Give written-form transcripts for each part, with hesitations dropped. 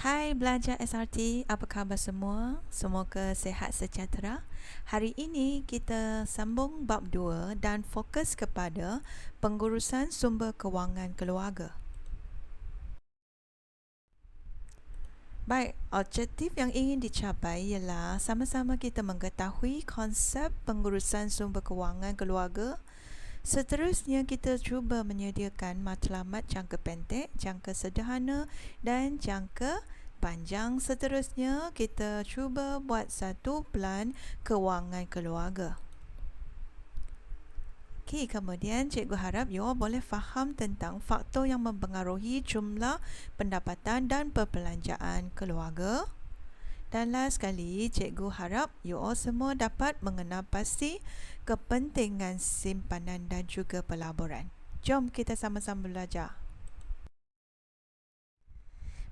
Hai belajar SRT, apa khabar semua? Semoga sehat sejahtera. Hari ini kita sambung bab 2 dan fokus kepada pengurusan sumber kewangan keluarga. Baik, objektif yang ingin dicapai ialah sama-sama kita mengetahui konsep pengurusan sumber kewangan keluarga. Seterusnya, kita cuba menyediakan matlamat jangka pendek, jangka sederhana dan jangka panjang. Seterusnya, kita cuba buat satu plan kewangan keluarga. Okey, kemudian cikgu harap you all boleh faham tentang faktor yang mempengaruhi jumlah pendapatan dan perbelanjaan keluarga. Dan last sekali, cikgu harap you all semua dapat mengenal pasti kepentingan simpanan dan juga pelaburan. Jom kita sama-sama belajar.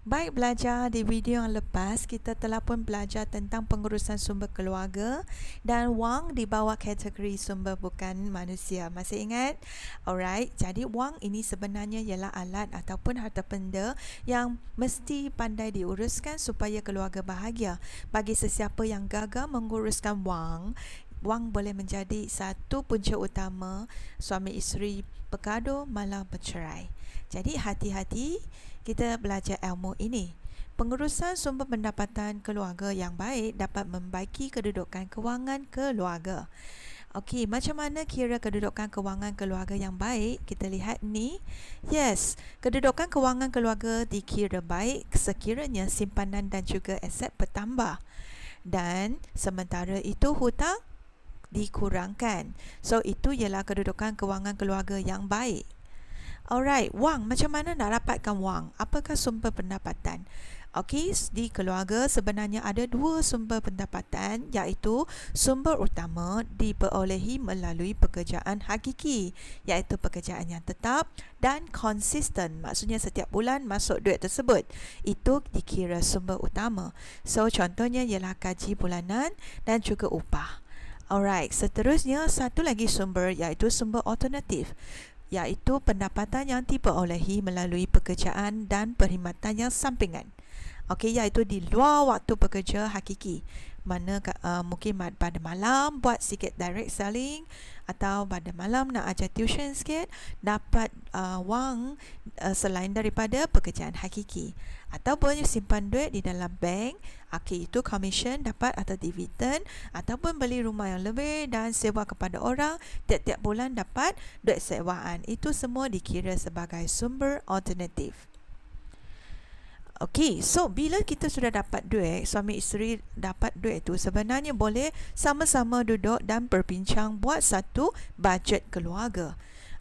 Baik belajar, di video yang lepas kita telah pun belajar tentang pengurusan sumber keluarga dan wang di bawah kategori sumber bukan manusia. Masih ingat? Alright, jadi wang ini sebenarnya ialah alat ataupun harta benda yang mesti pandai diuruskan supaya keluarga bahagia. Bagi sesiapa yang gagal menguruskan wang boleh menjadi satu punca utama suami isteri bergaduh malah bercerai. Jadi hati-hati kita belajar ilmu ini. Pengurusan sumber pendapatan keluarga yang baik dapat membaiki kedudukan kewangan keluarga. Okey, macam mana kira kedudukan kewangan keluarga yang baik? Kita lihat ni. Yes, kedudukan kewangan keluarga dikira baik sekiranya simpanan dan juga aset bertambah. Dan sementara itu hutang dikurangkan. So, itu ialah kedudukan kewangan keluarga yang baik. Alright, wang. Macam mana nak dapatkan wang? Apakah sumber pendapatan? Okey, di keluarga sebenarnya ada dua sumber pendapatan, iaitu sumber utama diperolehi melalui pekerjaan hakiki, iaitu pekerjaan yang tetap dan konsisten. Maksudnya setiap bulan masuk duit tersebut. Itu dikira sumber utama. So, contohnya ialah gaji bulanan dan juga upah. Alright, seterusnya satu lagi sumber iaitu sumber alternatif, iaitu pendapatan yang diperolehi melalui pekerjaan dan perkhidmatan yang sampingan. Okey, iaitu di luar waktu bekerja hakiki. Mana mungkin pada malam buat sikit direct selling, atau pada malam nak ajar tuition sikit, dapat wang selain daripada pekerjaan hakiki. Ataupun simpan duit di dalam bank, okey, itu commission dapat atau dividen, ataupun beli rumah yang lebih dan sewa kepada orang, tiap-tiap bulan dapat duit sewaan. Itu semua dikira sebagai sumber alternatif. Okey, so bila kita sudah dapat duit, suami isteri dapat duit tu, sebenarnya boleh sama-sama duduk dan berbincang buat satu bajet keluarga.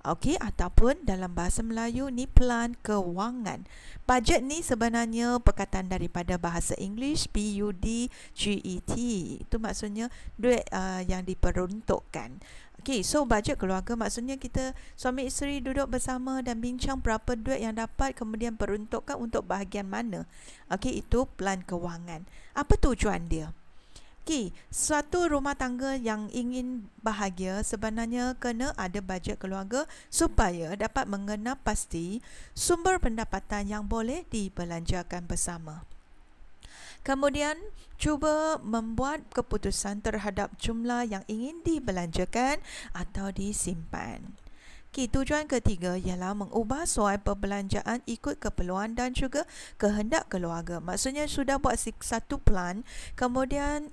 Okey, ataupun dalam bahasa Melayu ni plan kewangan. Bajet ni sebenarnya perkataan daripada bahasa English budget. Itu maksudnya duit yang diperuntukkan. Okey, so bajet keluarga maksudnya kita suami isteri duduk bersama dan bincang berapa duit yang dapat, kemudian peruntukkan untuk bahagian mana. Okey, itu plan kewangan. Apa tujuan dia? Okey, suatu rumah tangga yang ingin bahagia sebenarnya kena ada bajet keluarga supaya dapat mengenal pasti sumber pendapatan yang boleh dibelanjakan bersama. Kemudian, cuba membuat keputusan terhadap jumlah yang ingin dibelanjakan atau disimpan. Okay, tujuan ketiga ialah mengubah suai perbelanjaan ikut keperluan dan juga kehendak keluarga. Maksudnya sudah buat satu plan, kemudian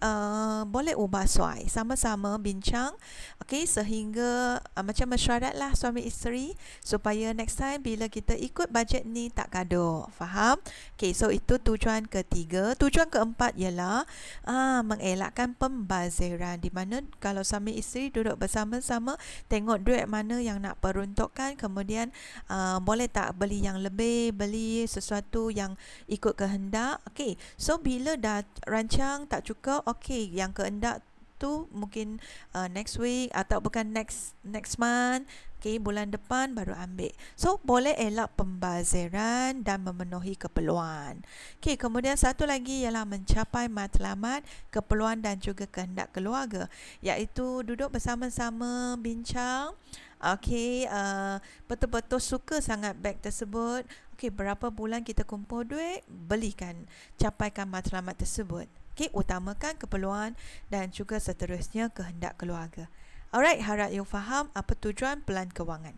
boleh ubah suai. Sama-sama bincang, okay, sehingga macam mesyuaratlah suami isteri supaya next time bila kita ikut bajet ni tak gaduh. Faham? Okay, so itu tujuan ketiga. Tujuan keempat ialah mengelakkan pembaziran, di mana kalau suami isteri duduk bersama-sama tengok duit mana yang nak peruntukkan, kemudian boleh tak beli yang lebih, beli sesuatu yang ikut kehendak. Okey, so bila dah rancang tak cukup, okey, yang kehendak tu mungkin next week atau bukan next month, okey, bulan depan baru ambil. So boleh elak pembaziran dan memenuhi keperluan. Okey, kemudian satu lagi ialah mencapai matlamat keperluan dan juga kehendak keluarga, iaitu duduk bersama-sama bincang. Okey, betul-betul suka sangat beg tersebut. Okey, berapa bulan kita kumpul duit, belikan, capaikan matlamat tersebut. Okey, utamakan keperluan dan juga seterusnya kehendak keluarga. Alright, harap you faham apa tujuan pelan kewangan.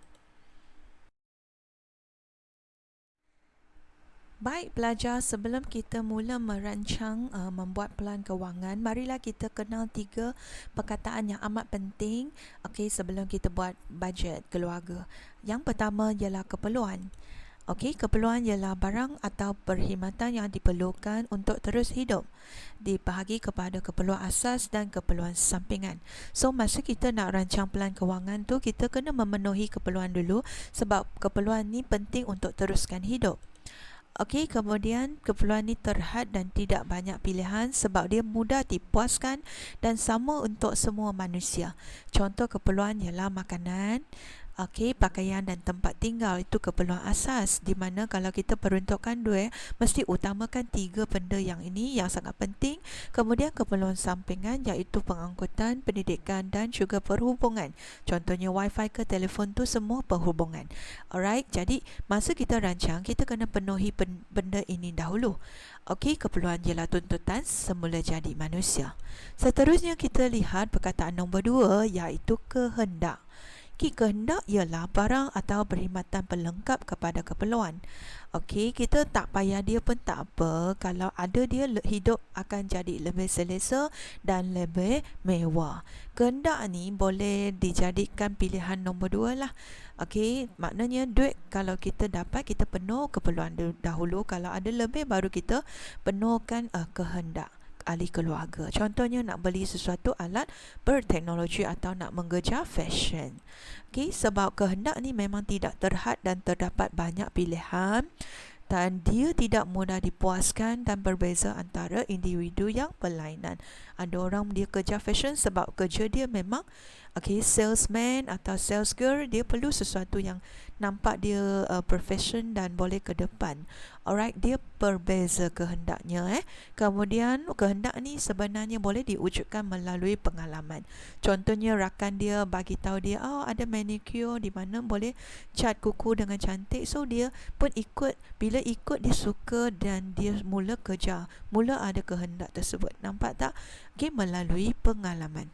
Baik pelajar, sebelum kita mula merancang membuat pelan kewangan, marilah kita kenal 3 perkataan yang amat penting sebelum kita buat bajet keluarga. Yang pertama ialah keperluan. Keperluan ialah barang atau perkhidmatan yang diperlukan untuk terus hidup. Dibahagi kepada keperluan asas dan keperluan sampingan. So, masa kita nak rancang pelan kewangan tu, kita kena memenuhi keperluan dulu sebab keperluan ni penting untuk teruskan hidup. Kemudian keperluan ni terhad dan tidak banyak pilihan sebab dia mudah dipuaskan dan sama untuk semua manusia. Contoh keperluan ialah makanan, pakaian dan tempat tinggal. Itu keperluan asas, di mana kalau kita peruntukkan duit, mesti utamakan 3 benda yang ini yang sangat penting. Kemudian keperluan sampingan iaitu pengangkutan, pendidikan dan juga perhubungan. Contohnya wifi ke telefon tu semua perhubungan. Alright, jadi masa kita rancang, kita kena penuhi benda ini dahulu. Keperluan ialah tuntutan semula jadi manusia. Seterusnya kita lihat perkataan nombor 2 iaitu kehendak. Kehendak ialah barang atau perkhidmatan pelengkap kepada keperluan. Kita tak payah dia pun tak apa. Kalau ada dia, hidup akan jadi lebih selesa dan lebih mewah. Kehendak ni boleh dijadikan pilihan nombor 2 lah. Maknanya duit kalau kita dapat, kita penuh keperluan dahulu. Kalau ada lebih, baru kita penuhkan kehendak ahli keluarga. Contohnya nak beli sesuatu alat berteknologi atau nak mengejar fashion. Sebab kehendak ni memang tidak terhad dan terdapat banyak pilihan dan dia tidak mudah dipuaskan dan berbeza antara individu yang berlainan. Ada orang dia kerja fashion sebab kerja dia memang salesman atau sales girl, dia perlu sesuatu yang nampak dia profession dan boleh ke depan. Alright, dia berbeza kehendaknya. Kemudian kehendak ni sebenarnya boleh diwujudkan melalui pengalaman. Contohnya rakan dia bagi tahu dia ada manicure di mana boleh cat kuku dengan cantik, so dia pun ikut. Bila ikut, dia suka dan dia mula kejar, mula ada kehendak tersebut. Nampak tak? Melalui pengalaman.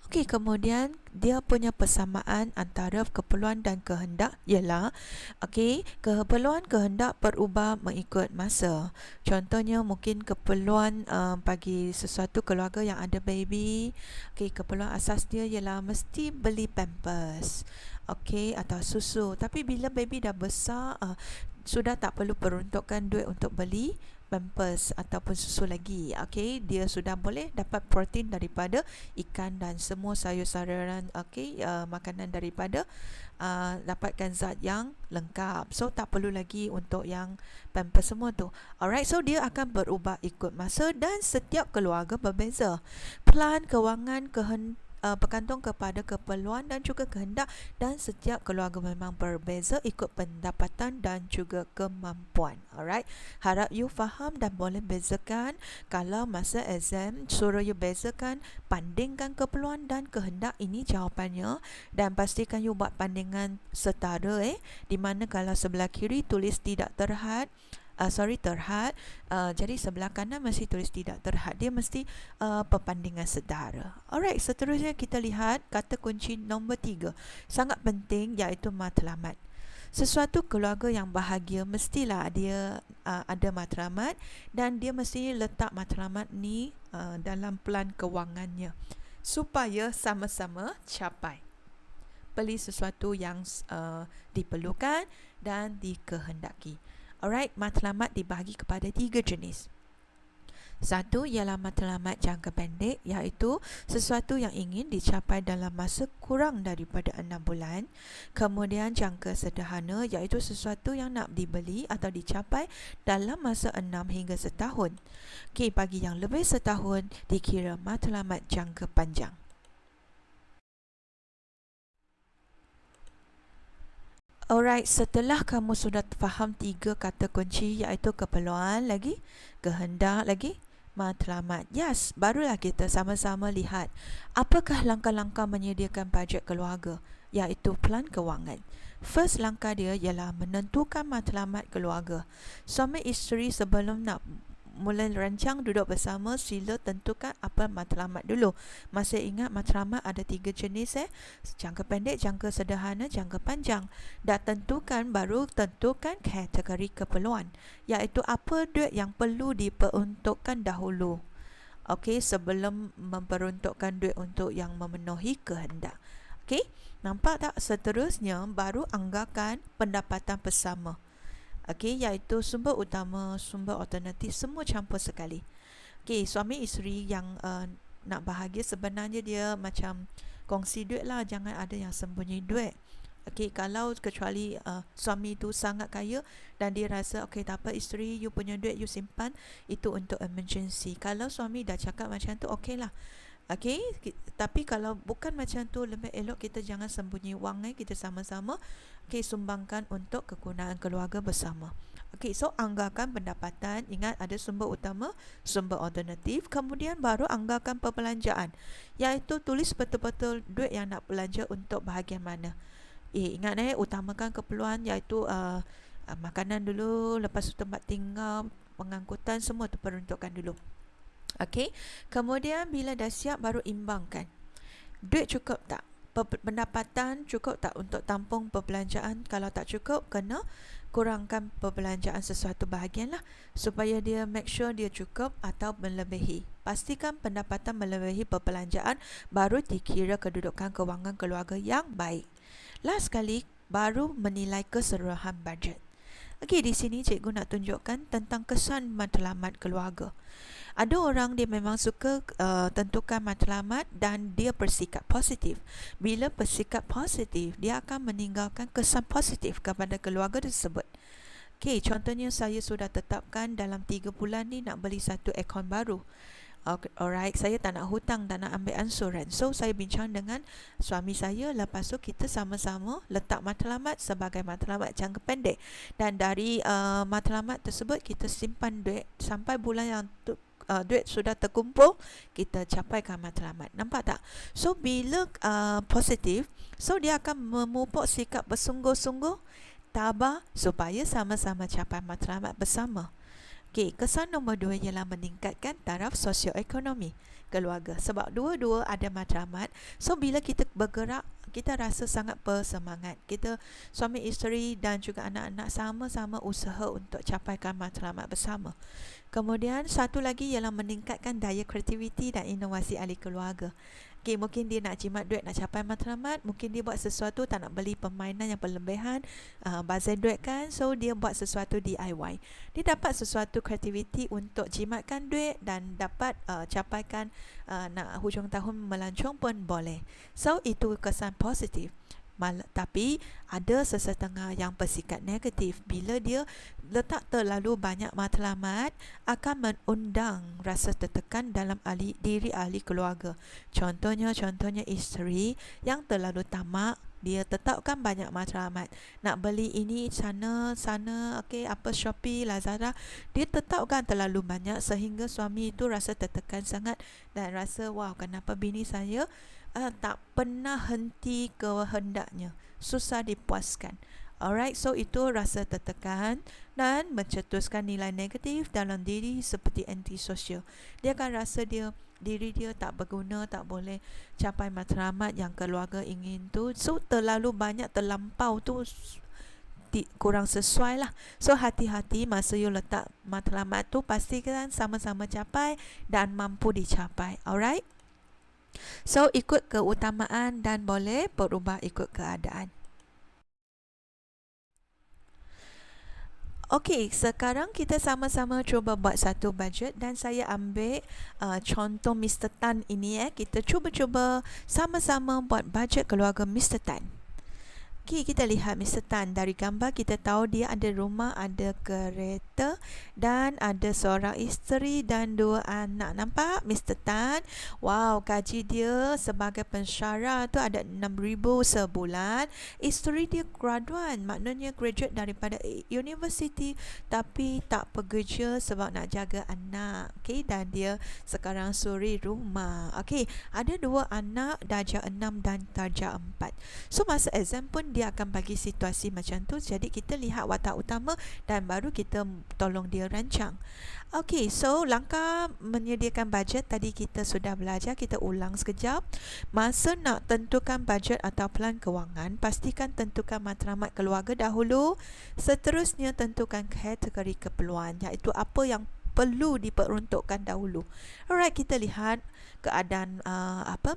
Kemudian dia punya persamaan antara keperluan dan kehendak ialah keperluan kehendak berubah mengikut masa. Contohnya mungkin keperluan bagi sesuatu keluarga yang ada baby, keperluan asas dia ialah mesti beli pampers atau susu. Tapi bila baby dah besar, sudah tak perlu peruntukkan duit untuk beli pampers ataupun susu lagi. Dia sudah boleh dapat protein daripada ikan dan semua sayur-sayuran, makanan daripada dapatkan zat yang lengkap. So tak perlu lagi untuk yang pampers semua tu. Alright, so dia akan berubah ikut masa dan setiap keluarga berbeza. Pelan kewangan bergantung kepada keperluan dan juga kehendak, dan setiap keluarga memang berbeza ikut pendapatan dan juga kemampuan. Alright, harap you faham dan boleh bezakan. Kalau masa exam suruh you bezakan, bandingkan keperluan dan kehendak, ini jawapannya, dan pastikan you buat bandingan setara di mana kalau sebelah kiri tulis tidak terhad, terhad, jadi sebelah kanan mesti tulis tidak terhad. Dia mesti perbandingan setara. Alright, seterusnya kita lihat kata kunci nombor 3, sangat penting, iaitu matlamat. Sesuatu keluarga yang bahagia mestilah dia ada matlamat, dan dia mesti letak matlamat ni dalam pelan kewangannya supaya sama-sama capai beli sesuatu yang diperlukan dan dikehendaki. Alright, matlamat dibahagi kepada 3 jenis. Satu ialah matlamat jangka pendek, iaitu sesuatu yang ingin dicapai dalam masa kurang daripada 6 bulan. Kemudian jangka sederhana, iaitu sesuatu yang nak dibeli atau dicapai dalam masa 6 hingga setahun. Bagi yang lebih setahun dikira matlamat jangka panjang. Alright, setelah kamu sudah faham 3 kata kunci, iaitu keperluan lagi, kehendak lagi, matlamat. Yes, barulah kita sama-sama lihat apakah langkah-langkah menyediakan bajet keluarga, iaitu pelan kewangan. First langkah dia ialah menentukan matlamat keluarga. Suami isteri sebelum nak mula rancang duduk bersama, sila tentukan apa matlamat dulu. Masih ingat matlamat ada 3 jenis jangka pendek, jangka sederhana, jangka panjang. Dah tentukan, baru tentukan kategori keperluan, iaitu apa duit yang perlu diperuntukkan dahulu. Okey, sebelum memperuntukkan duit untuk yang memenuhi kehendak. Okey, nampak tak? Seterusnya baru anggarkan pendapatan bersama. Okey, iaitu sumber utama, sumber alternatif, semua campur sekali. Okey, suami isteri yang nak bahagia sebenarnya dia macam kongsi duit lah, jangan ada yang sembunyi duit. Okey, kalau kecuali suami tu sangat kaya dan dia rasa okey tak apa, isteri you punya duit you simpan, itu untuk emergency. Kalau suami dah cakap macam tu, okey lah. Okey, tapi kalau bukan macam tu, lebih elok kita jangan sembunyi wang, kita sama-sama sumbangkan untuk kegunaan keluarga bersama. Okey, so anggarkan pendapatan, ingat ada sumber utama, sumber alternatif, kemudian baru anggarkan perbelanjaan, iaitu tulis betul-betul duit yang nak belanja untuk bahagian mana. Ingat utamakan keperluan, iaitu makanan dulu, lepas tu tempat tinggal, pengangkutan, semua tu peruntukkan dulu. Okey, kemudian bila dah siap baru imbangkan. Duit cukup tak? Pendapatan cukup tak untuk tampung perbelanjaan? Kalau tak cukup, kena kurangkan perbelanjaan sesuatu bahagian lah, supaya dia make sure dia cukup atau melebihi. Pastikan pendapatan melebihi perbelanjaan, baru dikira kedudukan kewangan keluarga yang baik. Last sekali, baru menilai keseluruhan bajet. Okey, di sini cikgu nak tunjukkan tentang kesan matlamat keluarga. Ada orang dia memang suka tentukan matlamat dan dia bersikap positif. Bila bersikap positif, dia akan meninggalkan kesan positif kepada keluarga tersebut. Okey, contohnya saya sudah tetapkan dalam 3 bulan ni nak beli satu aircon baru. Alright, saya tak nak hutang, tak nak ambil ansuran. So, saya bincang dengan suami saya. Lepas tu, kita sama-sama letak matlamat sebagai matlamat jangka pendek. Dan dari matlamat tersebut, kita simpan duit sampai bulan yang duit sudah terkumpul, kita capaikan matlamat. Nampak tak? So, bila positif, so dia akan memupuk sikap bersungguh-sungguh, tabah, supaya sama-sama capai matlamat bersama. Okey, kesan nombor 2 ialah meningkatkan taraf sosioekonomi keluarga. Sebab dua-dua ada matlamat. So, bila kita bergerak, kita rasa sangat bersemangat. Kita, suami isteri dan juga anak-anak sama-sama usaha untuk capaikan matlamat bersama. Kemudian, satu lagi ialah meningkatkan daya kreativiti dan inovasi ahli keluarga. Okay, mungkin dia nak jimat duit, nak capai matlamat, mungkin dia buat sesuatu, tak nak beli permainan yang berlebihan, bazar duit kan, so dia buat sesuatu DIY. Dia dapat sesuatu kreativiti untuk jimatkan duit dan dapat capaikan nak hujung tahun melancong pun boleh. So, itu kesan positif. Tapi ada sesetengah yang bersikap negatif. Bila dia letak terlalu banyak matlamat, akan mengundang rasa tertekan dalam diri ahli keluarga. Contohnya isteri yang terlalu tamak, dia tetapkan banyak matlamat, nak beli ini sana, okey, apa Shopee, Lazada, dia tetapkan terlalu banyak sehingga suami itu rasa tertekan sangat dan rasa wow, kenapa bini saya tak pernah henti kehendaknya, susah dipuaskan. Alright, so itu rasa tertekan dan mencetuskan nilai negatif dalam diri seperti antisosial. Dia akan rasa diri dia tak berguna, tak boleh capai matlamat yang keluarga ingin tu. So, terlalu banyak, terlampau tu kurang sesuai lah. So, hati-hati masa you letak matlamat tu, pastikan sama-sama capai dan mampu dicapai. Alright? So, ikut keutamaan dan boleh berubah ikut keadaan. Okey, sekarang kita sama-sama cuba buat satu bajet dan saya ambil contoh Mr. Tan ini. Kita cuba-cuba sama-sama buat bajet keluarga Mr. Tan. Okey, kita lihat Mr. Tan. Dari gambar kita tahu dia ada rumah, ada kereta dan ada seorang isteri dan 2 anak. Nampak Mr. Tan? Wow, gaji dia sebagai pensyarah tu ada 6,000 sebulan. Isteri dia graduan, maknanya graduate daripada university tapi tak bekerja sebab nak jaga anak. Okey, dan dia sekarang suri rumah. Okey, ada 2 anak, darjah 6 dan darjah 4. So, masa exam pun dia akan bagi situasi macam tu. Jadi kita lihat watak utama dan baru kita tolong dia rancang. Okey, so langkah menyediakan bajet tadi kita sudah belajar, kita ulang sekejap. Masa nak tentukan bajet atau pelan kewangan, pastikan tentukan matlamat keluarga dahulu. Seterusnya tentukan kategori keperluan, iaitu apa yang perlu diperuntukkan dahulu. Alright, kita lihat keadaan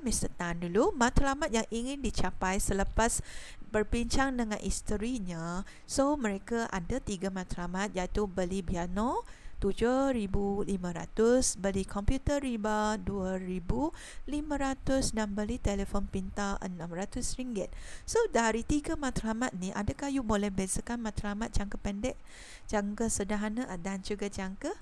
Mr. Tan dulu. Matlamat yang ingin dicapai selepas berbincang dengan isterinya. So mereka ada 3 matlamat, iaitu beli piano RM7,500, beli komputer riba RM2,500 dan beli telefon pintar RM600. So dari 3 matlamat ni, adakah you boleh bezakan matlamat jangka pendek, jangka sederhana dan juga jangka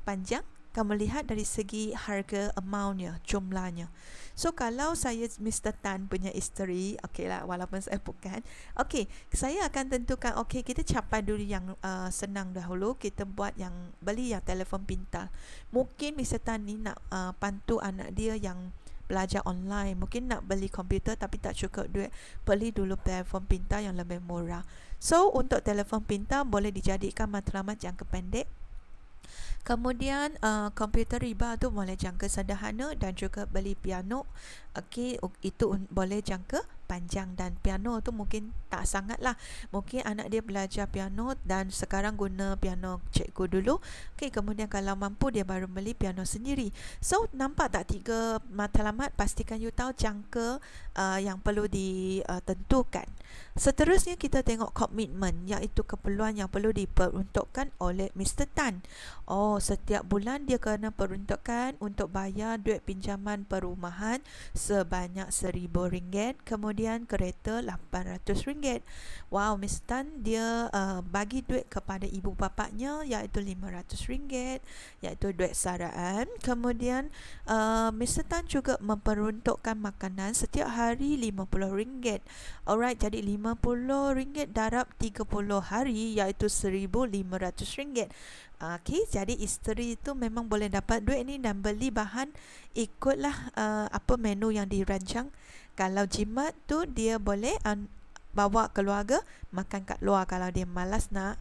panjang? Kamu lihat dari segi harga amountnya, jumlahnya. So kalau saya Mr. Tan punya isteri, okey lah, walaupun saya bukan, okey, saya akan tentukan, okey, kita capai dulu yang senang dahulu. Kita buat yang beli yang telefon pintar. Mungkin Mr. Tan ni nak bantu anak dia yang belajar online, mungkin nak beli komputer tapi tak cukup duit, beli dulu telefon pintar yang lebih murah. So untuk telefon pintar boleh dijadikan matlamat jangka pendek. Kemudian komputer riba tu boleh jangka sederhana, dan juga beli piano, okey, itu boleh jangka panjang. Dan piano tu mungkin tak sangat lah, mungkin anak dia belajar piano dan sekarang guna piano cikgu dulu, okey, kemudian kalau mampu dia baru beli piano sendiri. So nampak tak 3 matlamat? Pastikan you tahu jangka yang perlu ditentukan. Seterusnya kita tengok komitmen, iaitu keperluan yang perlu diperuntukkan oleh Mr. Tan. Setiap bulan dia kena peruntukkan untuk bayar duit pinjaman perumahan sebanyak RM1,000, kemudian kereta RM800. Wow, Mr. Tan dia bagi duit kepada ibu bapaknya, iaitu RM500, iaitu duit saraan. Kemudian Mr. Tan juga memperuntukkan makanan setiap hari RM50. Alright, jadi RM50 darab 30 hari, iaitu RM1,500. Okey, jadi isteri itu memang boleh dapat duit ni dan beli bahan ikutlah menu yang dirancang. Kalau jimat tu dia boleh bawa keluarga makan kat luar kalau dia malas nak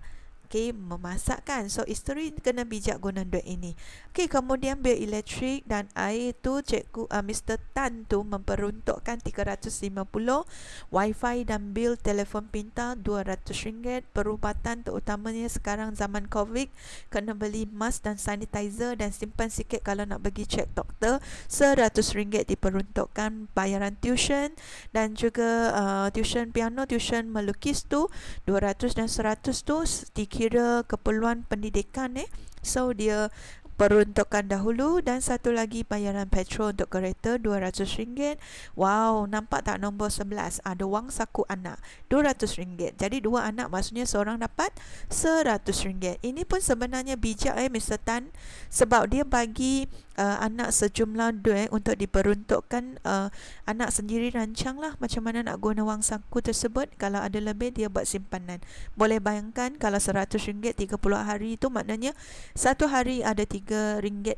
memasak kan. So isteri kena bijak guna duit ini. Okey, kemudian bil elektrik dan air tu cikgu Mr. Tan tu memperuntukkan RM350, wifi dan bil telefon pintar RM200, perubatan terutamanya sekarang zaman COVID, kena beli mask dan sanitizer dan simpan sikit kalau nak pergi cek doktor, RM100 diperuntukkan, bayaran tuition dan juga tuition piano, tuition melukis tu RM200 dan RM100 tu kira keperluan pendidikan so dia peruntukkan dahulu. Dan satu lagi bayaran petrol untuk kereta RM200. Wow, nampak tak nombor 11 ada wang saku anak RM200. Jadi 2 anak maksudnya seorang dapat RM100. Ini pun sebenarnya bijak Mr. Tan, sebab dia bagi anak sejumlah duit untuk diperuntukkan. Anak sendiri rancang lah macam mana nak guna wang saku tersebut. Kalau ada lebih dia buat simpanan. Boleh bayangkan kalau RM100 30 hari itu maknanya satu hari ada RM3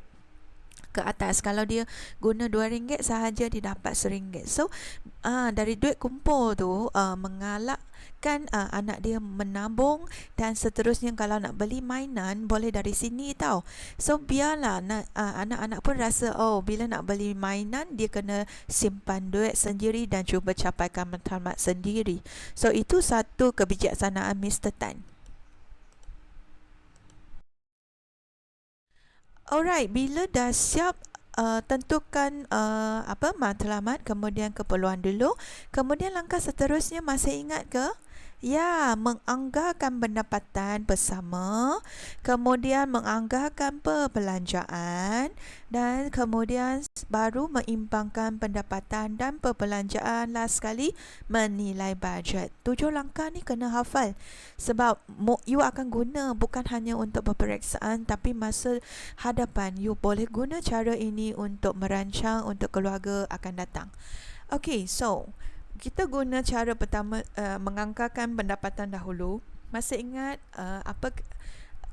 ke atas. Kalau dia guna RM2 sahaja dia dapat RM1. So dari duit kumpul tu mengalakkan anak dia menabung, dan seterusnya kalau nak beli mainan boleh dari sini tau. So biarlah anak-anak pun rasa bila nak beli mainan dia kena simpan duit sendiri dan cuba capaikan matlamat sendiri. So itu satu kebijaksanaan Mr. Tan. Alright, bila dah siap tentukan matlamat, kemudian keperluan dulu. Kemudian langkah seterusnya masih ingat ke? Ya, menganggarkan pendapatan bersama, kemudian menganggarkan perbelanjaan, dan kemudian baru mengimbangkan pendapatan dan perbelanjaan. Last sekali, menilai bajet. 7 langkah ni kena hafal, sebab you akan guna bukan hanya untuk peperiksaan, tapi masa hadapan you boleh guna cara ini untuk merancang untuk keluarga akan datang. Okay, so kita guna cara pertama, menganggarkan pendapatan dahulu. Masih ingat apa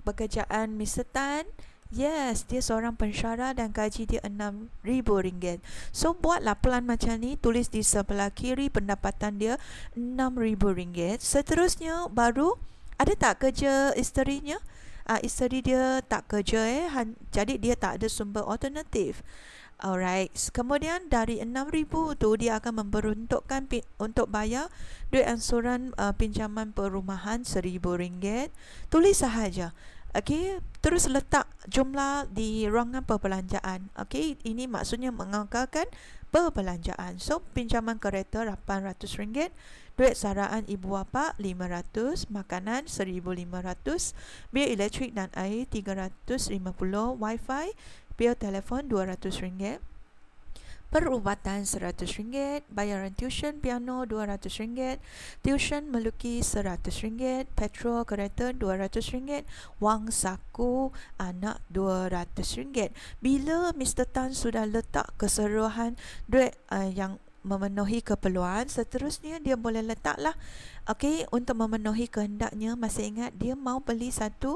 pekerjaan Mr. Tan? Yes, dia seorang pensyarah dan gaji dia RM6,000. So buatlah plan macam ni, tulis di sebelah kiri pendapatan dia RM6,000. Seterusnya baru ada tak kerja isterinya? Isteri dia tak kerja jadi dia tak ada sumber alternatif. Alright, kemudian dari 6,000 tu dia akan memperuntukkan untuk bayar duit ansuran pinjaman perumahan RM1,000. Tulis sahaja. Okey, terus letak jumlah di ruangan perbelanjaan. Okey, ini maksudnya menganggarkan perbelanjaan. So, pinjaman kereta RM800, duit saraan ibu bapa RM500, makanan RM1,500, bil elektrik dan air RM350, wifi, bil telefon RM200, perubatan RM100, bayaran tuition piano RM200, tuition melukis RM100, petrol kereta RM200, wang saku anak RM200. Bila Mr. Tan sudah letak keseluruhan duit yang memenuhi keperluan, seterusnya dia boleh letaklah untuk memenuhi kehendaknya. Masih ingat dia mau beli satu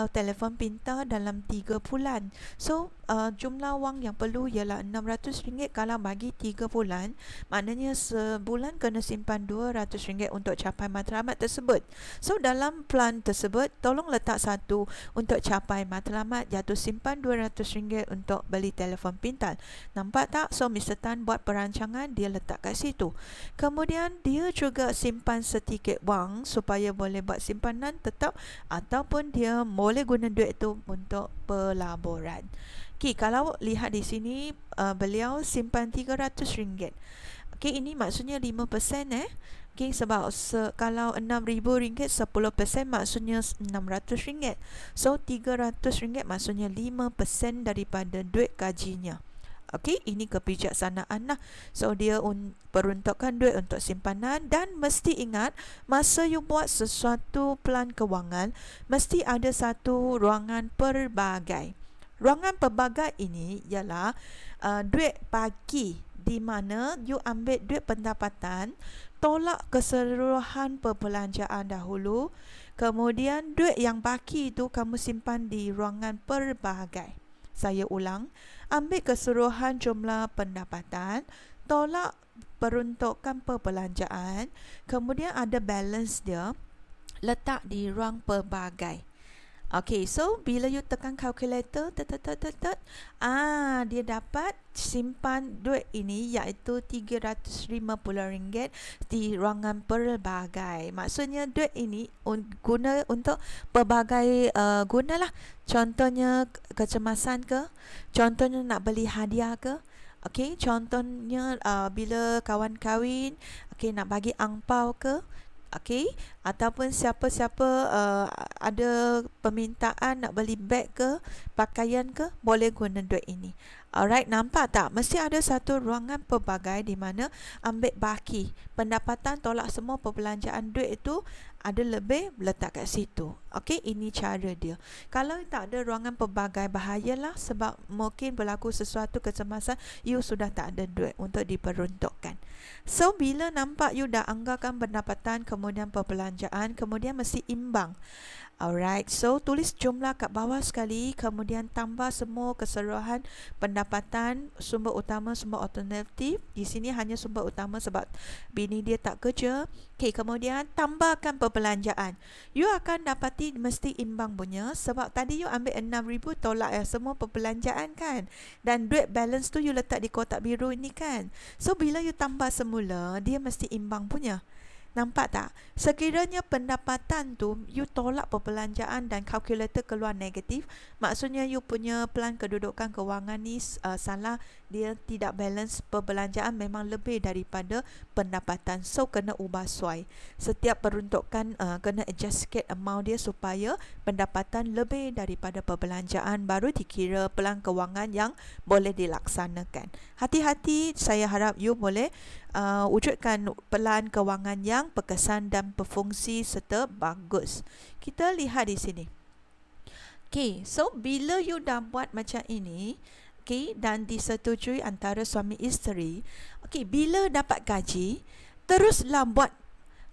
telefon pintar dalam 3 bulan. So jumlah wang yang perlu ialah RM600. Kalau bagi 3 bulan, maknanya sebulan kena simpan RM200 untuk capai matlamat tersebut. So dalam plan tersebut, tolong letak satu untuk capai matlamat, jatuh simpan RM200 untuk beli telefon pintar. Nampak tak? So Mr. Tan buat perancangan, dia letak kat situ. Kemudian dia juga simpan sedikit wang supaya boleh buat simpanan tetap, ataupun dia boleh guna duit tu untuk pelaburan. Kalau lihat di sini, beliau simpan RM300. Ini maksudnya 5%. Sebab kalau RM6,000 10% maksudnya RM600. So RM300 maksudnya 5% daripada duit gajinya. Ini kebijaksanaan lah. So dia peruntukkan duit untuk simpanan, dan mesti ingat masa you buat sesuatu plan kewangan, mesti ada satu ruangan pelbagai. Ruangan pelbagai ini ialah duit baki, di mana you ambil duit pendapatan, tolak keseluruhan perbelanjaan dahulu, kemudian duit yang baki itu kamu simpan di ruangan pelbagai. Saya ulang, ambil keseluruhan jumlah pendapatan, tolak peruntukan perbelanjaan, kemudian ada balance dia, letak di ruang pelbagai. So bila you tekan kalkulator, dia dapat simpan duit ini, iaitu RM350 di ruangan pelbagai. Maksudnya duit ini guna untuk pelbagai gunalah. Contohnya kecemasan ke, contohnya nak beli hadiah ke, contohnya bila kawan kahwin, nak bagi angpau ke, ataupun siapa-siapa ada permintaan nak beli beg ke, pakaian ke, boleh guna duit ini. Alright, nampak tak? Mesti ada satu ruangan pelbagai di mana ambil baki pendapatan, tolak semua perbelanjaan duit itu, ada lebih, letak kat situ. Ini cara dia. Kalau tak ada ruangan pelbagai, bahayalah, sebab mungkin berlaku sesuatu kecemasan, you sudah tak ada duit untuk diperuntukkan. So bila nampak you dah anggarkan pendapatan, kemudian perbelanjaan, kemudian mesti imbang. Alright, so tulis jumlah kat bawah sekali, kemudian tambah semua keseluruhan pendapatan, sumber utama, sumber alternatif. Di sini hanya sumber utama sebab bini dia tak kerja. Kemudian tambahkan perbelanjaan. You akan dapati mesti imbang punya, sebab tadi you ambil RM6,000, tolak semua perbelanjaan kan, dan duit balance tu you letak di kotak biru ini kan. So bila you tambah semula, dia mesti imbang punya. Nampak tak? Sekiranya pendapatan tu you tolak perbelanjaan dan kalkulator keluar negatif, maksudnya you punya plan kedudukan kewangan ni salah, dia tidak balance, perbelanjaan memang lebih daripada pendapatan. So kena ubah suai. Setiap peruntukan kena adjust sikit amount dia supaya pendapatan lebih daripada perbelanjaan, baru dikira plan kewangan yang boleh dilaksanakan. Hati-hati, saya harap you boleh wujudkan pelan kewangan yang berkesan dan berfungsi serta bagus. Kita lihat di sini. So bila you dah buat macam ini, dan disetujui antara suami isteri, bila dapat gaji, teruslah buat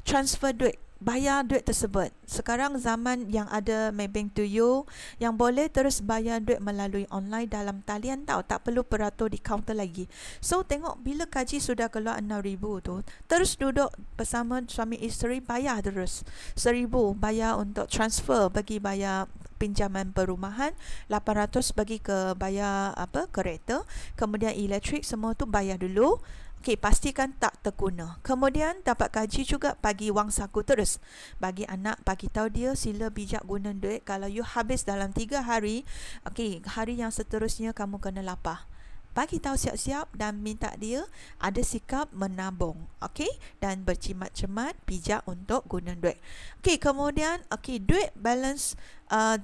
transfer duit bayar duit tersebut. Sekarang zaman yang ada Maybank to you, yang boleh terus bayar duit melalui online dalam talian tau, tak perlu beratur di kaunter lagi. So tengok bila gaji sudah keluar 6,000 tu, terus duduk bersama suami isteri bayar terus. 1,000 bayar untuk transfer bagi bayar pinjaman perumahan, 800 bagi ke bayar kereta, kemudian elektrik, semua tu bayar dulu. Okey, pastikan tak terguna. Kemudian dapat gaji juga bagi wang saku terus. Bagi anak, bagi tahu dia sila bijak guna duit. Kalau you habis dalam 3 hari, okey, hari yang seterusnya kamu kena lapar. Bagi tahu siap-siap dan minta dia ada sikap menabung, okey, dan berjimat-jimat bijak untuk guna duit. Okey, kemudian duit balance,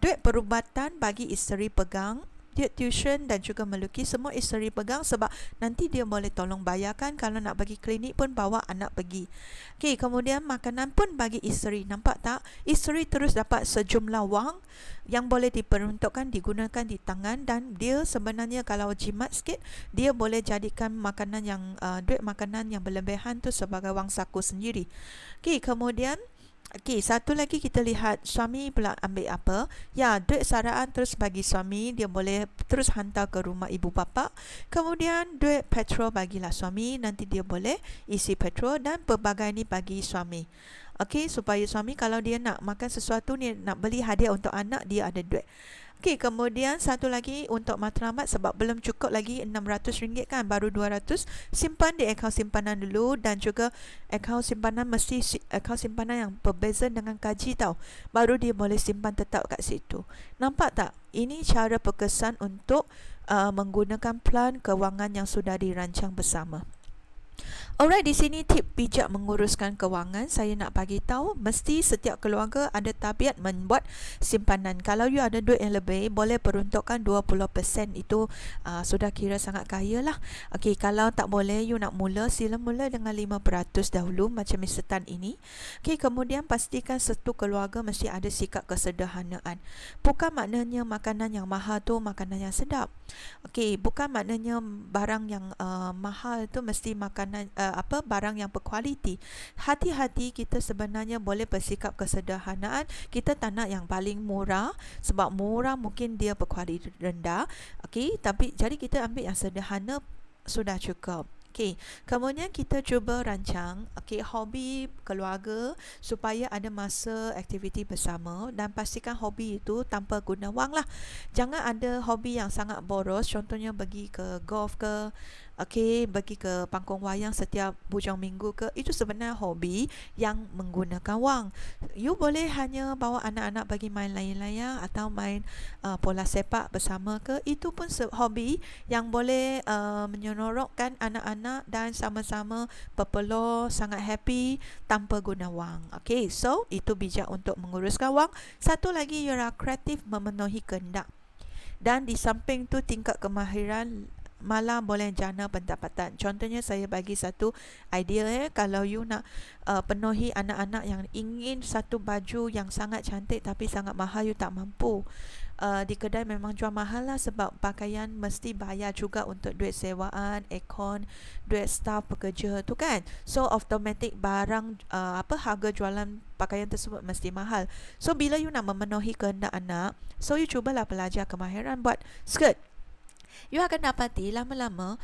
duit perubatan bagi isteri pegang. Dia tuition dan juga melukis semua isteri pegang sebab nanti dia boleh tolong bayarkan. Kalau nak pergi klinik pun bawa anak pergi. Okey, kemudian makanan pun bagi isteri. Nampak tak? Isteri terus dapat sejumlah wang yang boleh diperuntukkan, digunakan di tangan, dan dia sebenarnya kalau jimat sikit, dia boleh jadikan makanan yang duit makanan yang berlebihan tu sebagai wang saku sendiri. Okey, kemudian satu lagi kita lihat suami pula ambil apa. Ya, duit saraan terus bagi suami, dia boleh terus hantar ke rumah ibu bapa. Kemudian duit petrol bagilah suami, nanti dia boleh isi petrol, dan pelbagai ni bagi suami. Okey, supaya suami kalau dia nak makan sesuatu ni, nak beli hadiah untuk anak, dia ada duit. Okey, kemudian satu lagi untuk matlamat sebab belum cukup lagi RM600 kan, baru 200, simpan di akaun simpanan dulu, dan juga akaun simpanan mesti akaun simpanan yang berbeza dengan gaji tau, baru dia boleh simpan tetap kat situ. Nampak tak? Ini cara perkesan untuk menggunakan plan kewangan yang sudah dirancang bersama. Alright, di sini tip bijak menguruskan kewangan. Saya nak bagi tahu, mesti setiap keluarga ada tabiat membuat simpanan. Kalau you ada duit yang lebih, boleh peruntukkan 20%. Itu sudah kira sangat kaya lah. Okey, kalau tak boleh, you nak mula, sila mula dengan 5% dahulu macam Mr. Tan ini. Okey, kemudian pastikan satu keluarga mesti ada sikap kesederhanaan. Bukan maknanya makanan yang mahal tu makanan yang sedap. Okey, bukan maknanya barang yang mahal tu mesti makanan barang yang berkualiti. Hati-hati, kita sebenarnya boleh bersikap kesederhanaan. Kita tak nak yang paling murah sebab murah mungkin dia berkualiti rendah. Okey, tapi jadi kita ambil yang sederhana sudah cukup. Okey, kemudian kita cuba rancang hobi keluarga supaya ada masa aktiviti bersama, dan pastikan hobi itu tanpa guna wang lah. Jangan ada hobi yang sangat boros, contohnya pergi ke golf ke, pergi ke panggung wayang setiap hujung minggu ke. Itu sebenarnya hobi yang menggunakan wang. You boleh hanya bawa anak-anak pergi main layang-layang atau main bola sepak bersama ke. Itu pun hobi yang boleh menyeronokkan anak-anak dan sama-sama berpeluh, sangat happy tanpa guna wang. Okey, so itu bijak untuk menguruskan wang. Satu lagi, ialah kreatif memenuhi kehendak. Dan di samping tu tingkat kemahiran malah boleh jana pendapatan. Contohnya saya bagi satu idea, kalau you nak penuhi anak-anak yang ingin satu baju yang sangat cantik tapi sangat mahal, you tak mampu. Di kedai memang jual mahal lah sebab pakaian mesti bayar juga untuk duit sewaan, aircon, duit staff pekerja tu kan. So automatic barang harga jualan pakaian tersebut mesti mahal. So bila you nak memenuhi kehendak anak, so you cubalah belajar kemahiran buat skirt. You akan dapati lama-lama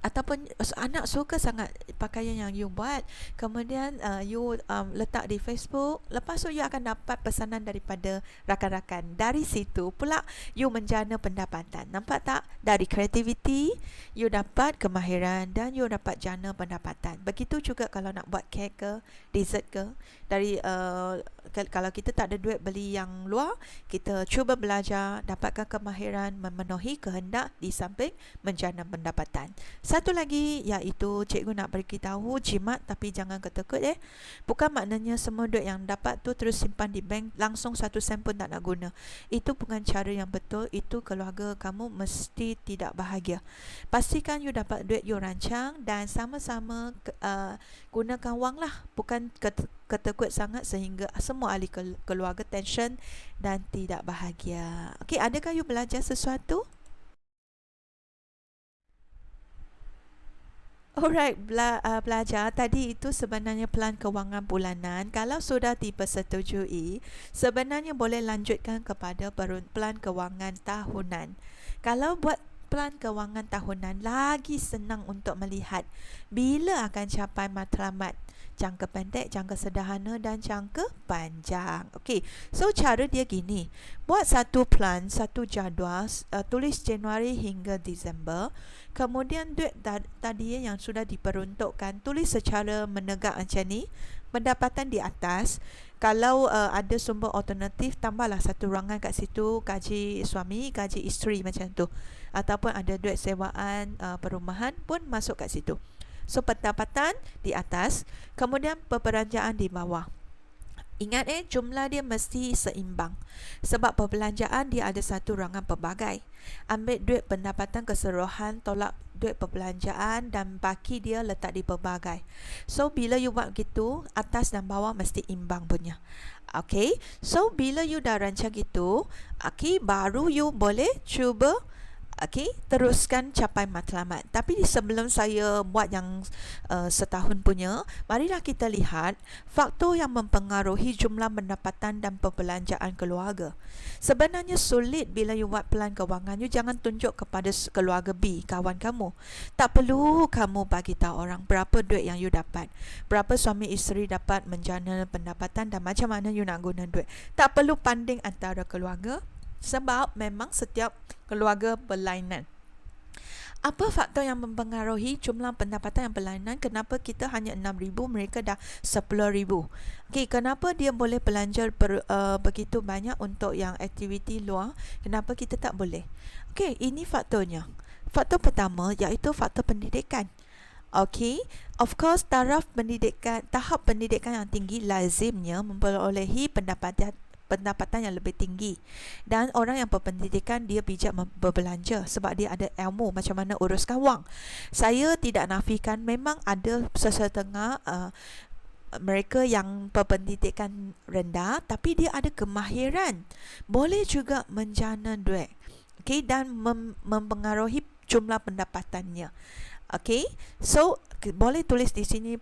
ataupun anak suka sangat pakaian yang you buat. Kemudian you letak di Facebook. Lepas tu you akan dapat pesanan daripada rakan-rakan. Dari situ pula you menjana pendapatan. Nampak tak? Dari kreativiti you dapat kemahiran dan you dapat jana pendapatan. Begitu juga kalau nak buat kek ke, dessert ke. Dari kalau kita tak ada duit beli yang luar, kita cuba belajar, dapatkan kemahiran, memenuhi kehendak di samping menjana pendapatan. Satu lagi iaitu cikgu nak beritahu, jimat tapi jangan ketekut Bukan maknanya semua duit yang dapat tu terus simpan di bank, langsung 1 sen pun tak nak guna. Itu bukan cara yang betul. Itu keluarga kamu mesti tidak bahagia. Pastikan you dapat duit, you rancang dan sama-sama gunakan wang lah. Bukan ketekut sangat sehingga semua ahli keluarga tension dan tidak bahagia. Okey, adakah you belajar sesuatu? Alright, belajar tadi itu sebenarnya pelan kewangan bulanan. Kalau sudah dipersetujui, sebenarnya boleh lanjutkan kepada pelan kewangan tahunan. Kalau buat pelan kewangan tahunan, lagi senang untuk melihat bila akan capai matlamat. Jangka pendek, jangka sederhana dan jangka panjang. Okey, so cara dia gini. Buat satu plan, satu jadual, tulis Januari hingga Disember. Kemudian duit tadi yang sudah diperuntukkan, tulis secara menegak macam ni. Pendapatan di atas. Kalau ada sumber alternatif, tambahlah satu ruangan kat situ, gaji suami, gaji isteri macam tu. Ataupun ada duit sewaan perumahan pun masuk kat situ. So pendapatan di atas, kemudian perbelanjaan di bawah. Ingat jumlah dia mesti seimbang. Sebab perbelanjaan dia ada satu ruangan pelbagai. Ambil duit pendapatan keseluruhan, tolak duit perbelanjaan dan baki dia letak di pelbagai. So bila you buat gitu, atas dan bawah mesti imbang punya. Okay, so bila you dah rancang gitu, okay, baru you boleh cuba teruskan capai matlamat. Tapi sebelum saya buat yang setahun punya, marilah kita lihat faktor yang mempengaruhi jumlah pendapatan dan perbelanjaan keluarga. Sebenarnya sulit bila you buat pelan kewangan, you jangan tunjuk kepada keluarga B, kawan kamu. Tak perlu kamu bagi tahu orang berapa duit yang you dapat, berapa suami isteri dapat menjana pendapatan dan macam mana you nak guna duit. Tak perlu banding antara keluarga. Sebab memang setiap keluarga berlainan. Apa faktor yang mempengaruhi jumlah pendapatan yang berlainan? Kenapa kita hanya 6,000, mereka dah 10,000? Okey, kenapa dia boleh belanja begitu banyak untuk yang aktiviti luar? Kenapa kita tak boleh? Okey, ini faktornya. Faktor pertama iaitu faktor pendidikan. Okey, of course tahap pendidikan yang tinggi lazimnya memperolehi pendapatan yang lebih tinggi, dan orang yang berpendidikan dia bijak berbelanja sebab dia ada ilmu macam mana uruskan wang. Saya tidak nafikan memang ada sesetengah mereka yang berpendidikan rendah tapi dia ada kemahiran, boleh juga menjana duit, dan mempengaruhi jumlah pendapatannya. So boleh tulis di sini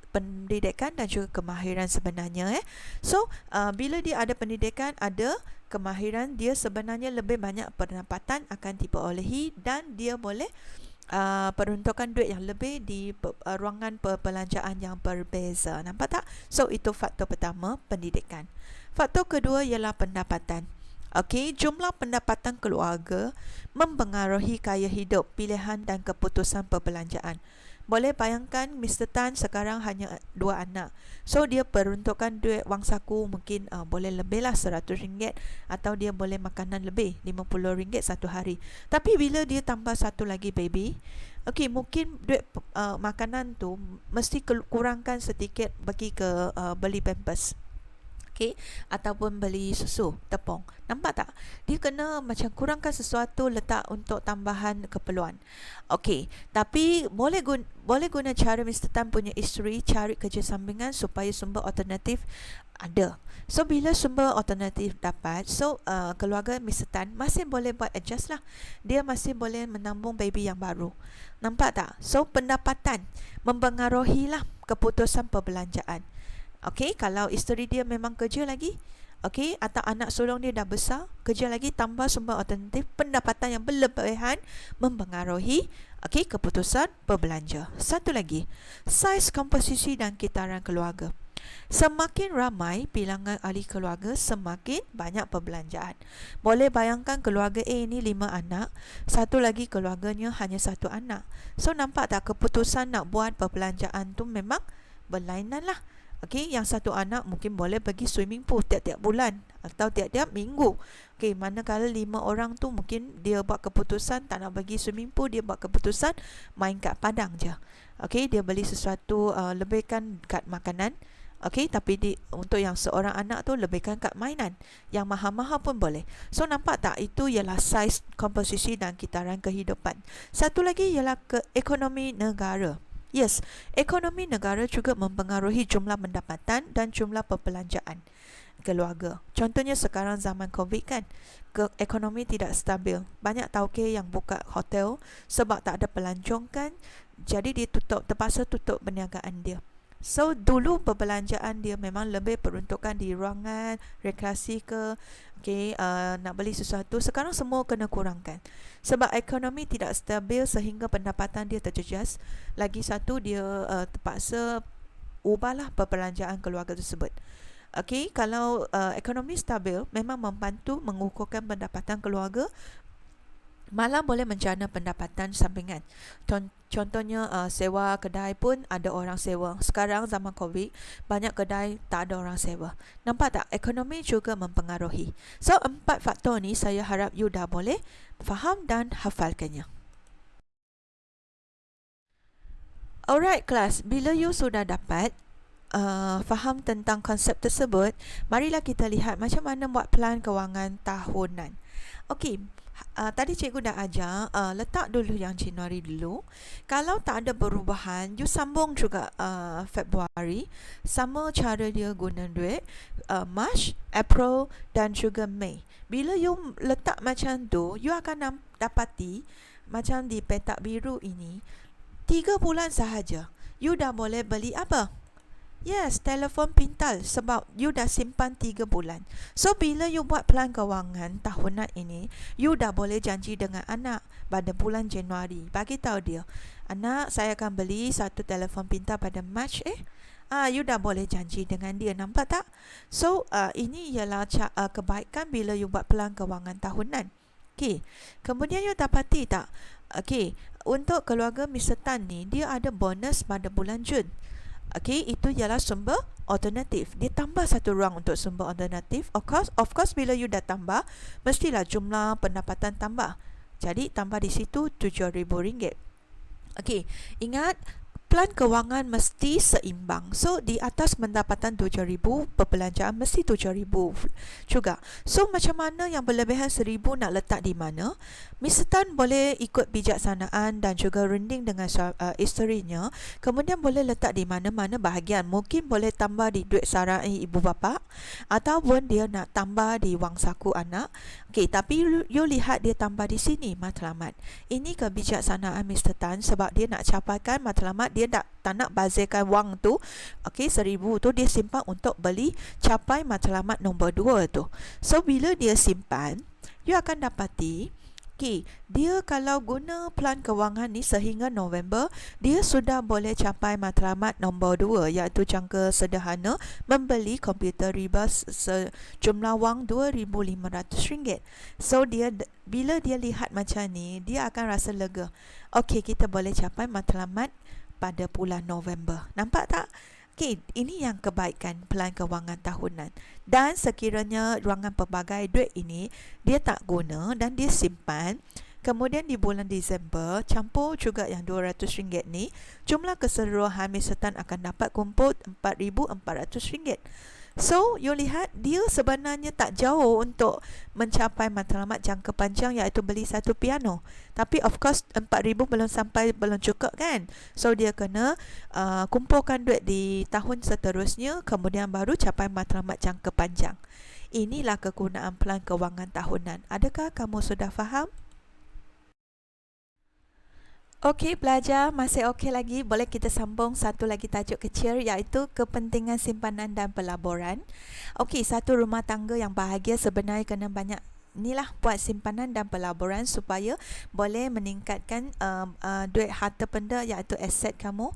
pendidikan dan juga kemahiran sebenarnya. So bila dia ada pendidikan, ada kemahiran, dia sebenarnya lebih banyak pendapatan akan diperolehi dan dia boleh peruntukan duit yang lebih di ruangan perbelanjaan yang berbeza. Nampak tak? So itu faktor pertama, pendidikan. Faktor kedua ialah pendapatan. Jumlah pendapatan keluarga mempengaruhi gaya hidup, pilihan dan keputusan perbelanjaan. Boleh bayangkan Mr. Tan sekarang hanya 2 anak. So dia peruntukkan duit wang saku mungkin boleh lebih lah RM100, atau dia boleh makanan lebih RM50 satu hari. Tapi bila dia tambah satu lagi baby, mungkin duit makanan tu mesti kurangkan sedikit bagi ke beli pampers. Ataupun beli susu, tepung. Nampak tak? Dia kena macam kurangkan sesuatu, letak untuk tambahan keperluan. Tapi boleh guna cara Mr. Tan punya isteri, cari kerja sampingan supaya sumber alternatif ada. So bila sumber alternatif dapat, so keluarga Mr. Tan masih boleh buat adjust lah. Dia masih boleh menambung baby yang baru. Nampak tak? So pendapatan mempengaruhi lah keputusan perbelanjaan. Kalau isteri dia memang kerja lagi, atau anak sulung dia dah besar, kerja lagi, tambah sumber alternatif, pendapatan yang berlebihan mempengaruhi keputusan berbelanja. Satu lagi, saiz, komposisi dan kitaran keluarga. Semakin ramai bilangan ahli keluarga, semakin banyak perbelanjaan. Boleh bayangkan keluarga A ni 5 anak, satu lagi keluarganya hanya 1 anak. So nampak tak, keputusan nak buat perbelanjaan tu memang berlainan lah. Yang 1 anak mungkin boleh pergi swimming pool tiap-tiap bulan atau tiap-tiap minggu. Manakala 5 orang tu mungkin dia buat keputusan tak nak pergi swimming pool, dia buat keputusan main kat padang je. Dia beli sesuatu lebihkan kat makanan. Tapi untuk yang seorang anak tu lebihkan kat mainan. Yang mahal-mahal pun boleh. So nampak tak, itu ialah saiz, komposisi dan kitaran kehidupan. Satu lagi ialah ekonomi negara. Yes, ekonomi negara juga mempengaruhi jumlah pendapatan dan jumlah perbelanjaan keluarga. Contohnya sekarang zaman COVID kan, ekonomi tidak stabil. Banyak tauke yang buka hotel sebab tak ada pelancong kan. Jadi dia terpaksa tutup perniagaan dia. So dulu perbelanjaan dia memang lebih peruntukan di ruangan, rekreasi ke, nak beli sesuatu. Sekarang semua kena kurangkan. Sebab ekonomi tidak stabil sehingga pendapatan dia terjejas. Lagi satu, dia terpaksa ubahlah perbelanjaan keluarga tersebut. Kalau ekonomi stabil memang membantu mengukuhkan pendapatan keluarga, malah boleh menjana pendapatan sampingan. Contohnya sewa kedai pun ada orang sewa. Sekarang zaman COVID, banyak kedai tak ada orang sewa. Nampak tak? Ekonomi juga mempengaruhi. So 4 faktor ni saya harap you dah boleh faham dan hafalkannya. Alright kelas, bila you sudah dapat faham tentang konsep tersebut, marilah kita lihat macam mana buat plan kewangan tahunan. Tadi cikgu dah ajar, letak dulu yang Januari dulu. Kalau tak ada perubahan, you sambung juga Februari. Sama cara dia guna duit, March, April dan juga Mei. Bila you letak macam tu, you akan dapati macam di petak biru ini, 3 bulan sahaja you dah boleh beli apa? Yes, telefon pintar, sebab you dah simpan 3 bulan. So bila you buat plan kewangan tahunan ini, you dah boleh janji dengan anak pada bulan Januari. Bagi tahu dia, anak, saya akan beli satu telefon pintar pada March. You dah boleh janji dengan dia. Nampak tak? So ini ialah kebaikan bila you buat plan kewangan tahunan. Kemudian you dapati tak? Untuk keluarga Mr. Tan ni, dia ada bonus pada bulan Jun. Itu ialah sumber alternatif. Dia tambah satu ruang untuk sumber alternatif. Of course bila you dah tambah, mestilah jumlah pendapatan tambah. Jadi tambah di situ RM7,000. Ingat, plan kewangan mesti seimbang. So di atas pendapatan 7,000, perbelanjaan mesti 7,000 juga. So macam mana yang berlebihan 1,000 nak letak di mana? Mr. Tan boleh ikut bijaksanaan dan juga runding dengan isterinya. Kemudian boleh letak di mana-mana bahagian. Mungkin boleh tambah di duit sarai ibu bapa, ataupun dia nak tambah di wang saku anak. Tapi you lihat dia tambah di sini matlamat. Ini kebijaksanaan Mr. Tan, sebab dia nak capaikan matlamat. Dia tak nak bazirkan wang tu. 1,000 tu dia simpan untuk beli capai matlamat nombor 2 tu. So bila dia simpan, you akan dapati dia kalau guna plan kewangan ni sehingga November, dia sudah boleh capai matlamat nombor 2, iaitu jangka sederhana membeli komputer riba sejumlah wang RM2,500. So bila dia lihat macam ni, dia akan rasa lega. Kita boleh capai matlamat pada bulan November. Nampak tak? Ini yang kebaikan plan kewangan tahunan. Dan sekiranya ruangan pelbagai duit ini dia tak guna dan dia simpan, kemudian di bulan Disember campur juga yang RM200 ni, jumlah keseluruhan Mr. Tan akan dapat kumpul RM4,400. So, you lihat dia sebenarnya tak jauh untuk mencapai matlamat jangka panjang, iaitu beli satu piano. Tapi of course 4,000 belum cukup kan. So dia kena kumpulkan duit di tahun seterusnya, kemudian baru capai matlamat jangka panjang. Inilah kegunaan plan kewangan tahunan. Adakah kamu sudah faham? Belajar masih lagi. Boleh kita sambung satu lagi tajuk kecil, iaitu kepentingan simpanan dan pelaburan. Satu rumah tangga yang bahagia sebenarnya kena banyak inilah buat simpanan dan pelaburan supaya boleh meningkatkan duit harta benda, iaitu aset kamu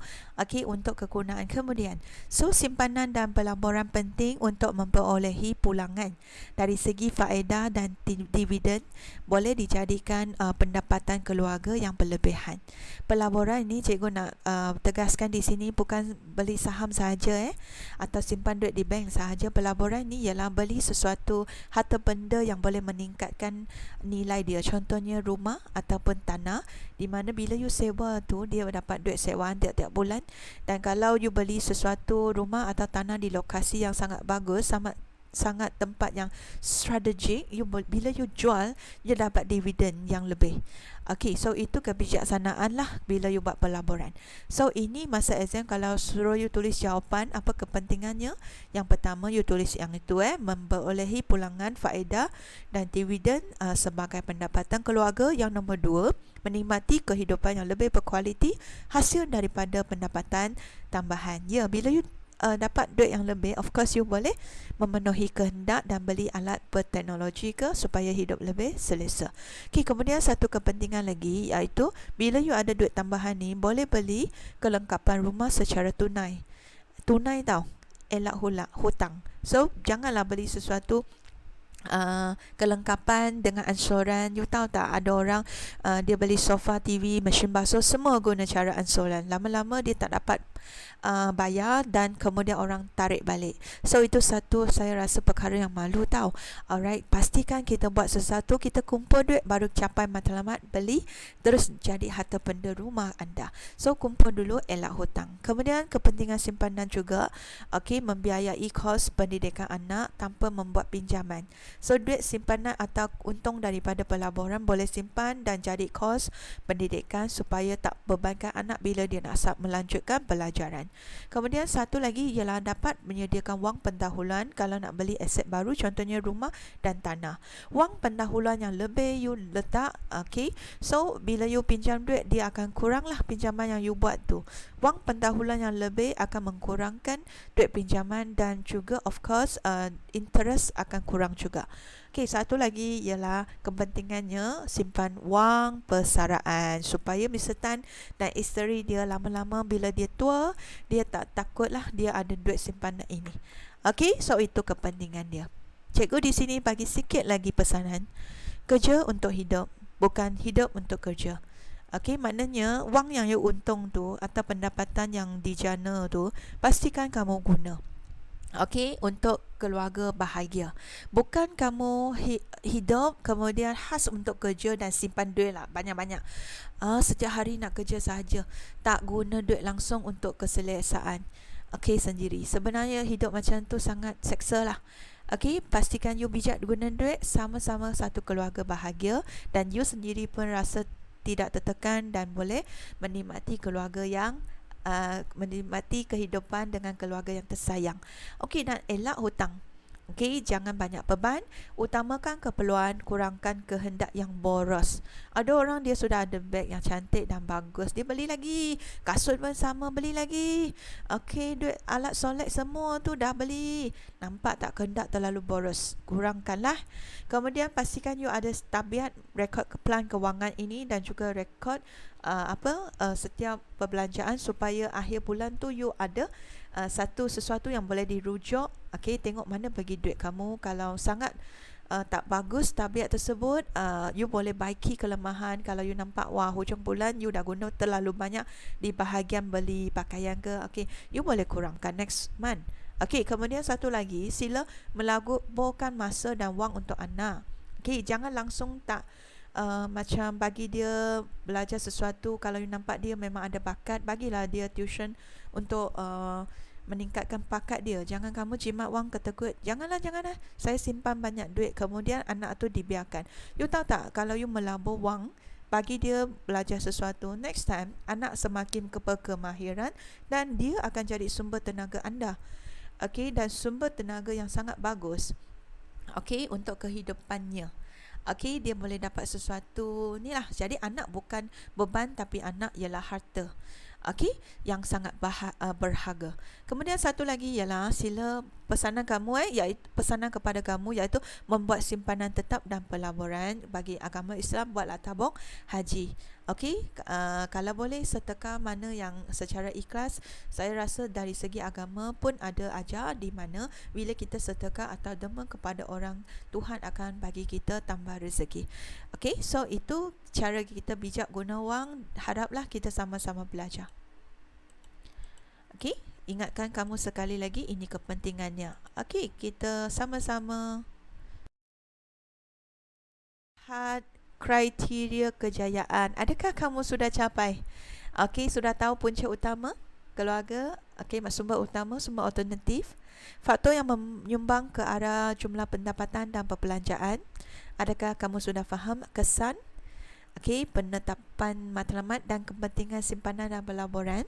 untuk kegunaan kemudian. So simpanan dan pelaburan penting untuk memperolehi pulangan dari segi faedah dan dividen, boleh dijadikan pendapatan keluarga yang berlebihan. Pelaburan ini cikgu nak tegaskan di sini bukan beli saham sahaja atau simpan duit di bank sahaja. Pelaburan ini ialah beli sesuatu harta benda yang boleh meningkatkan nilai dia. Contohnya rumah ataupun tanah, di mana bila you sewa tu dia dapat duit sewaan tiap-tiap bulan. Dan kalau you beli sesuatu rumah atau tanah di lokasi yang sangat bagus, sangat tempat yang strategik. Bila you jual, you dapat dividen yang lebih. Okey, so itu kebijaksanaan lah bila you buat pelaburan. So ini masa exam kalau suruh you tulis jawapan apa kepentingannya, yang pertama you tulis yang itu memperolehi pulangan faedah dan dividen sebagai pendapatan keluarga. Yang nombor 2, menikmati kehidupan yang lebih berkualiti hasil daripada pendapatan tambahan. Ya, bila you dapat duit yang lebih, of course you boleh memenuhi kehendak dan beli alat berteknologi supaya hidup lebih selesa. Okay, kemudian satu kepentingan lagi, iaitu bila you ada duit tambahan ni, boleh beli kelengkapan rumah secara tunai. Tunai tau, elak hutang. So janganlah beli sesuatu kelengkapan dengan ansuran. You tahu tak, ada orang dia beli sofa, TV, mesin basuh, semua guna cara ansuran. Lama-lama dia tak dapat bayar dan kemudian orang tarik balik. So itu satu saya rasa perkara yang malu tau. Alright, pastikan kita buat sesuatu, kita kumpul duit baru capai matlamat beli, terus jadi harta benda rumah anda. So kumpul dulu, elak hutang. Kemudian kepentingan simpanan juga, okey, membiayai kos pendidikan anak tanpa membuat pinjaman. So duit simpanan atau untung daripada pelaburan boleh simpan dan jadi kos pendidikan supaya tak bebankan anak bila dia nak melanjutkan pelajaran. Kemudian satu lagi ialah dapat menyediakan wang pendahuluan kalau nak beli aset baru, contohnya rumah dan tanah. Wang pendahuluan yang lebih you letak, okay, so bila you pinjam duit, dia akan kuranglah pinjaman yang you buat tu. Wang pendahuluan yang lebih akan mengkurangkan duit pinjaman dan juga of course interest akan kurang juga. Okey, satu lagi ialah kepentingannya simpan wang persaraan supaya Mr. Tan dan isteri dia lama-lama bila dia tua, dia tak takutlah dia ada duit simpanan ini. Okey, so itu kepentingan dia. Cikgu di sini bagi sikit lagi pesanan. Kerja untuk hidup, bukan hidup untuk kerja. Okey, maknanya wang yang you untung tu atau pendapatan yang dijana tu, pastikan kamu guna. Okey, untuk keluarga bahagia. Bukan kamu hidup kemudian khas untuk kerja dan simpan duit lah banyak-banyak. Setiap hari nak kerja sahaja, tak guna duit langsung untuk keselesaan. Okey, sendiri. Sebenarnya hidup macam tu sangat seksa lah. Okey, pastikan you bijak guna duit, sama-sama satu keluarga bahagia dan you sendiri pun rasa tidak tertekan dan boleh menikmati keluarga yang menikmati kehidupan dengan keluarga yang tersayang. Okey, dan elak hutang. Okey, jangan banyak beban, utamakan keperluan, kurangkan kehendak yang boros. Ada orang dia sudah ada beg yang cantik dan bagus, dia beli lagi. Kasut pun sama, beli lagi. Okey, duit alat solat semua tu dah beli. Nampak tak kehendak terlalu boros? Kurangkanlah. Kemudian pastikan you ada tabiat rekod plan kewangan ini dan juga rekod setiap perbelanjaan supaya akhir bulan tu you ada sesuatu yang boleh dirujuk. Okey, tengok mana pergi duit kamu. Kalau sangat tak bagus tabiat tersebut, you boleh baiki kelemahan. Kalau you nampak wah hujung bulan you dah guna terlalu banyak di bahagian beli pakaian ke, okey, you boleh kurangkan next month. Okey, kemudian satu lagi, sila melaburkan masa dan wang untuk anak. Okey, jangan langsung tak macam bagi dia belajar sesuatu. Kalau you nampak dia memang ada bakat, bagilah dia tuition untuk meningkatkan bakat dia. Jangan kamu jimat wang ketekut, janganlah, saya simpan banyak duit kemudian anak tu dibiarkan. You tahu tak, kalau you melabur wang bagi dia belajar sesuatu, next time anak semakin kemahiran dan dia akan jadi sumber tenaga anda. Okey, dan sumber tenaga yang sangat bagus, okey, untuk kehidupannya. Okey, dia boleh dapat sesuatu ni lah. Jadi anak bukan beban, tapi anak ialah harta. Okey, yang sangat berharga. Kemudian satu lagi ialah sila pesanan kamu iaitu pesanan kepada kamu iaitu membuat simpanan tetap dan pelaburan. Bagi agama Islam, buatlah tabung haji. Okey, kalau boleh sedekah mana yang secara ikhlas. Saya rasa dari segi agama pun ada ajar di mana bila kita sedekah atau derma kepada orang, Tuhan akan bagi kita tambah rezeki. Okey, so itu cara kita bijak guna wang. Haraplah kita sama-sama belajar. Okey, ingatkan kamu sekali lagi ini kepentingannya. Okey, kita sama-sama lihat kriteria kejayaan. Adakah kamu sudah capai? Okey, sudah tahu punca utama keluarga? Okey, sumber utama, sumber alternatif. Faktor yang menyumbang ke arah jumlah pendapatan dan perbelanjaan. Adakah kamu sudah faham kesan? Okey, penetapan matlamat dan kepentingan simpanan dan pelaburan.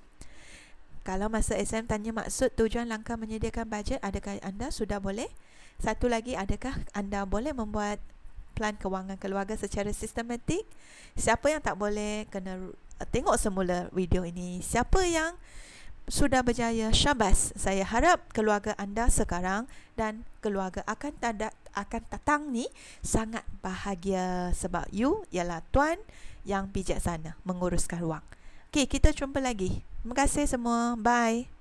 Kalau masa exam tanya maksud tujuan langkah menyediakan bajet, adakah anda sudah boleh? Satu lagi, adakah anda boleh membuat plan kewangan keluarga secara sistematik? Siapa yang tak boleh, kena tengok semula video ini. Siapa yang sudah berjaya, syabas. Saya harap keluarga anda sekarang dan keluarga akan datang ni sangat bahagia sebab you ialah tuan yang bijaksana menguruskan wang. Okey, kita jumpa lagi. Terima kasih semua. Bye.